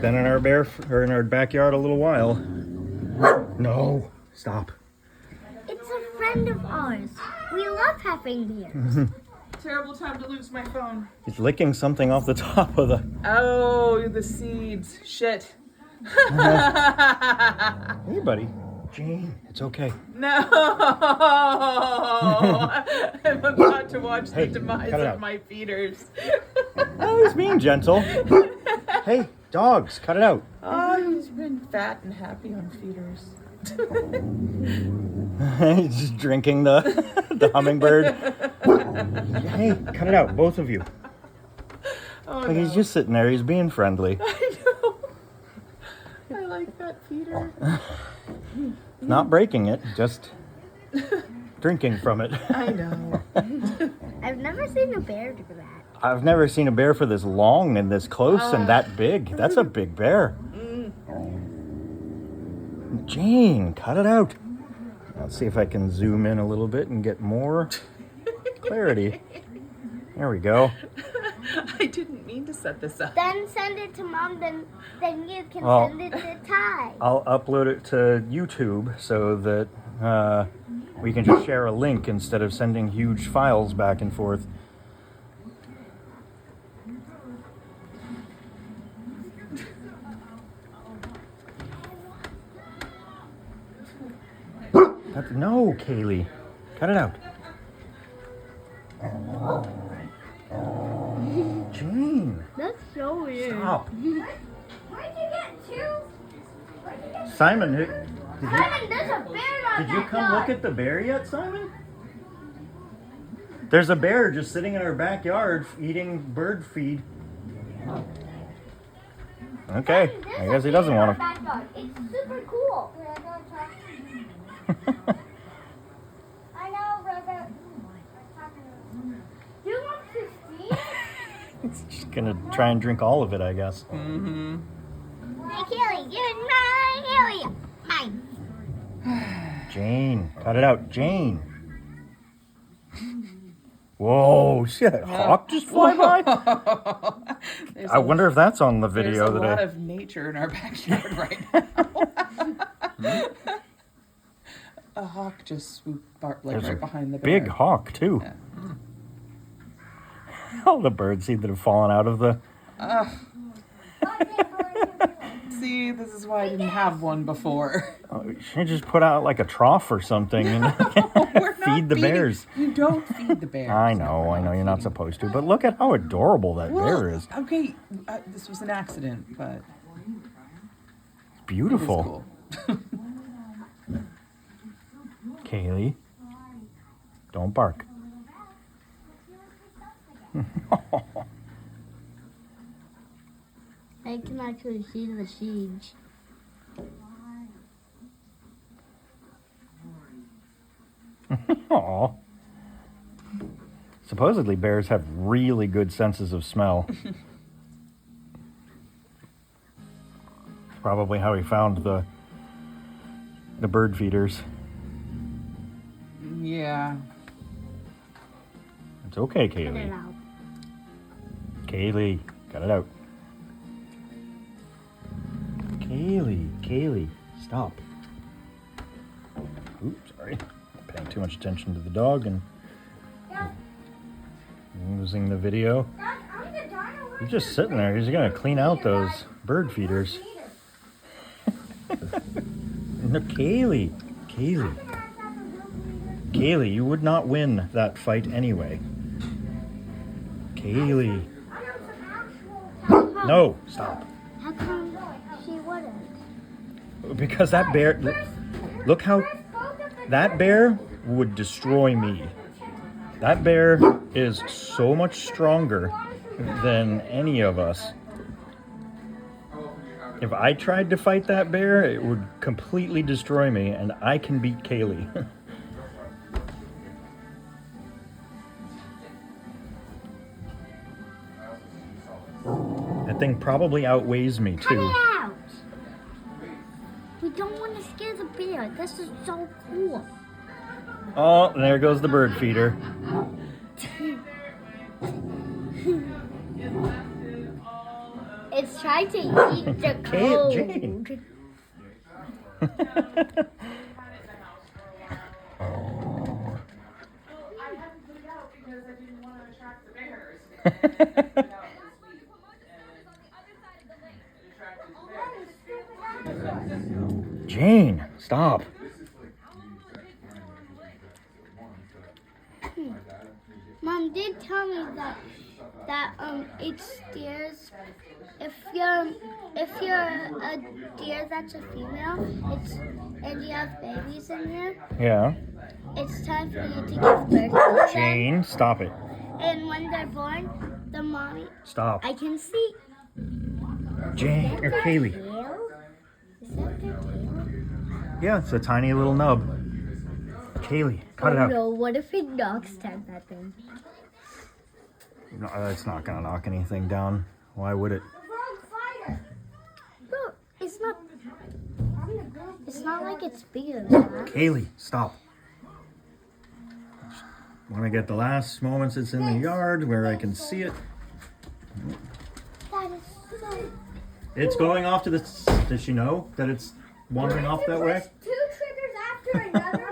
been in our in our backyard a little while. No, stop. It's a friend of ours. We love having bears. Terrible time to lose my phone. He's licking something off the top of the... Oh, the seeds. Shit. Hey, buddy. Jane, it's okay. No. I'm about to watch Hey, the demise cut it of out. my feeders. Oh, he's being gentle. Hey, dogs, cut it out. Oh, he's been fat and happy on feeders. He's just drinking the hummingbird. Hey, cut it out, both of you. Oh, Like, no. he's just sitting there, he's being friendly. I know. I like that feeder. Not breaking it, just drinking from it. I know. I've never seen a bear do that. I've never seen a bear for this long and this close and that big. That's a big bear. Jane, cut it out. Let's see if I can zoom in a little bit and get more clarity. There we go. I didn't mean to set this up. Then send it to Mom, then you can Oh. send it to Ty. I'll upload it to YouTube so that we can just share a link instead of sending huge files back and forth. No, Kaylee. Cut it out. Jane, That's so weird. stop. Where'd you get two? Simon, Simon, there's a bear on did you that come look dog. at the bear yet, Simon? There's a bear just sitting in our backyard eating bird feed. Okay, Simon, there's I a guess he bear doesn't in want our to. backyard. It's super cool. I know, brother. You want to see? It's just gonna try and drink all of it, I guess. Mm-hmm. Hey, Kelly, give it mine. Kelly, mine. Jane, cut it out, Jane. Whoa, see that hawk just fly by? I wonder if that's on the video There's a that lot I... of nature in our backyard right now. A hawk just swooped There's right a behind the bear. big hawk, too. Yeah. All the bird seed that have fallen out of the... See, this is why I didn't have one before. You should just put out like a trough or something and We're not feed the feeding- bears. You don't feed the bears. I No, know, we're you're not feeding- supposed to, but look at how adorable that Well, bear is. okay, this was an accident, but It's it beautiful. is cool. Kaylee, don't bark. I can actually see the seeds. Aw. Supposedly bears have really good senses of smell. Probably how he found the bird feeders. Yeah. It's okay, Cut it Kaylee. out. Kaylee, cut it out. Kaylee, stop. Oops, sorry. Paying too much attention to the dog and losing the video. He's just sitting there. He's gonna clean out those bird feeders. No, Kaylee, you would not win that fight anyway. Kaylee. No, stop. How come she wouldn't? Because that bear, look how, that bear would destroy me. That bear is so much stronger than any of us. If I tried to fight that bear, it would completely destroy me, and I can beat Kaylee. That thing probably outweighs me, Cut too. it out! We don't want to scare the bear. This is so cool. Oh, there goes the bird feeder. It's trying to eat the code. Jane. Jane, stop. Mom did tell me that each deer's if you're a deer that's a female, and you have babies in here, Yeah. it's time for you to give birth to them. Jane, stop it. And when they're born, the mommy Stop. I can see. Jane or Kaylee. Tail? Is that their tail? Yeah, it's a tiny little nub. Kaylee, cut it out. No, what if it knocks down that thing? No, it's not gonna knock anything down. Why would it? No, it's not. It's not like it's bigger than that. Kaylee, stop. Want to get the last moments it's in the yard where I can see it. That is so. It's going off to the. Does she know that it's wandering off that way? Two triggers after another.